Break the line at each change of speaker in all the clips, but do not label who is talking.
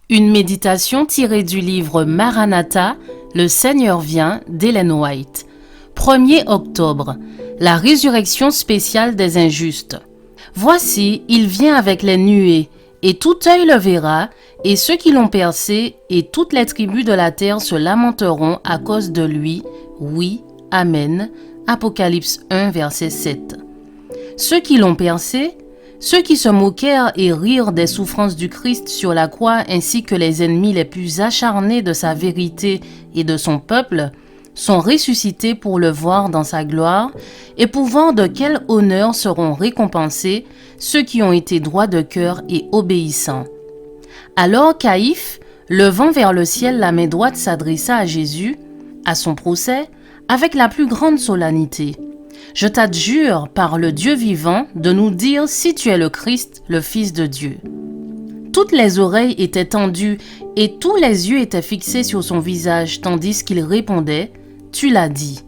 Une méditation tirée du livre Maranatha, Le Seigneur vient d'Ellen White. 1er octobre, la résurrection spéciale des injustes. Voici, il vient avec les nuées, et tout œil le verra, et ceux qui l'ont percé, et toutes les tribus de la terre se lamenteront à cause de lui. Oui, Amen. Apocalypse 1, verset 7. Ceux qui l'ont percé, ceux qui se moquèrent et rirent des souffrances du Christ sur la croix ainsi que les ennemis les plus acharnés de sa vérité et de son peuple, sont ressuscités pour le voir dans sa gloire et pour voir de quel honneur seront récompensés ceux qui ont été droits de cœur et obéissants. Alors Caïphe, levant vers le ciel la main droite, s'adressa à Jésus, à son procès, avec la plus grande solennité. Je t'adjure par le Dieu vivant de nous dire si tu es le Christ, le Fils de Dieu. Toutes les oreilles étaient tendues et tous les yeux étaient fixés sur son visage tandis qu'il répondait « Tu l'as dit ».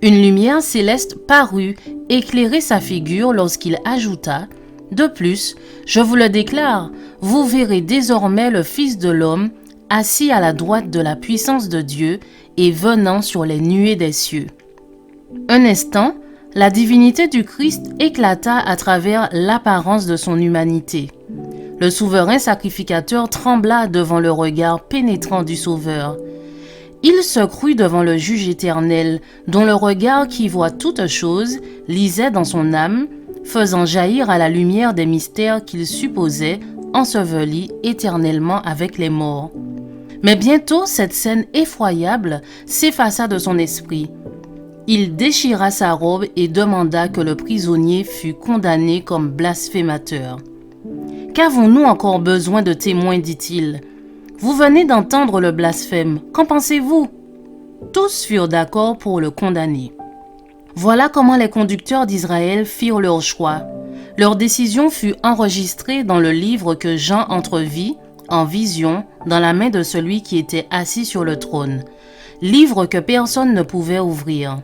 Une lumière céleste parut éclairer sa figure lorsqu'il ajouta « De plus, je vous le déclare, vous verrez désormais le Fils de l'homme assis à la droite de la puissance de Dieu et venant sur les nuées des cieux. » Un instant, la divinité du Christ éclata à travers l'apparence de son humanité. Le souverain sacrificateur trembla devant le regard pénétrant du Sauveur. Il se crut devant le juge éternel, dont le regard qui voit toutes choses lisait dans son âme, faisant jaillir à la lumière des mystères qu'il supposait ensevelis éternellement avec les morts. Mais bientôt cette scène effroyable s'effaça de son esprit. Il déchira sa robe et demanda que le prisonnier fût condamné comme blasphémateur. « Qu'avons-nous encore besoin de témoins, dit-il. Vous venez d'entendre le blasphème. Qu'en pensez-vous » Tous furent d'accord pour le condamner. Voilà comment les conducteurs d'Israël firent leur choix. Leur décision fut enregistrée dans le livre que Jean entrevit, en vision, dans la main de celui qui était assis sur le trône. Livre que personne ne pouvait ouvrir.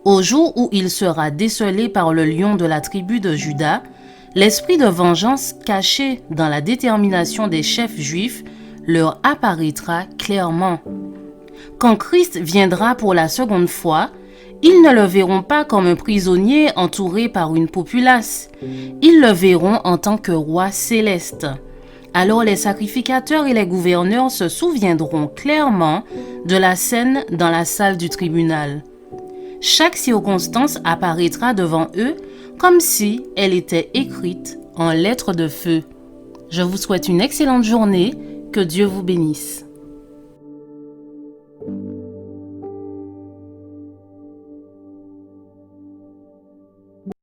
Au jour où il sera décelé par le lion de la tribu de Juda, l'esprit de vengeance caché dans la détermination des chefs juifs leur apparaîtra clairement. Quand Christ viendra pour la seconde fois, ils ne le verront pas comme un prisonnier entouré par une populace. Ils le verront en tant que roi céleste. Alors les sacrificateurs et les gouverneurs se souviendront clairement de la scène dans la salle du tribunal. Chaque circonstance apparaîtra devant eux comme si elle était écrite en lettres de feu. Je vous souhaite une excellente journée, que Dieu vous bénisse.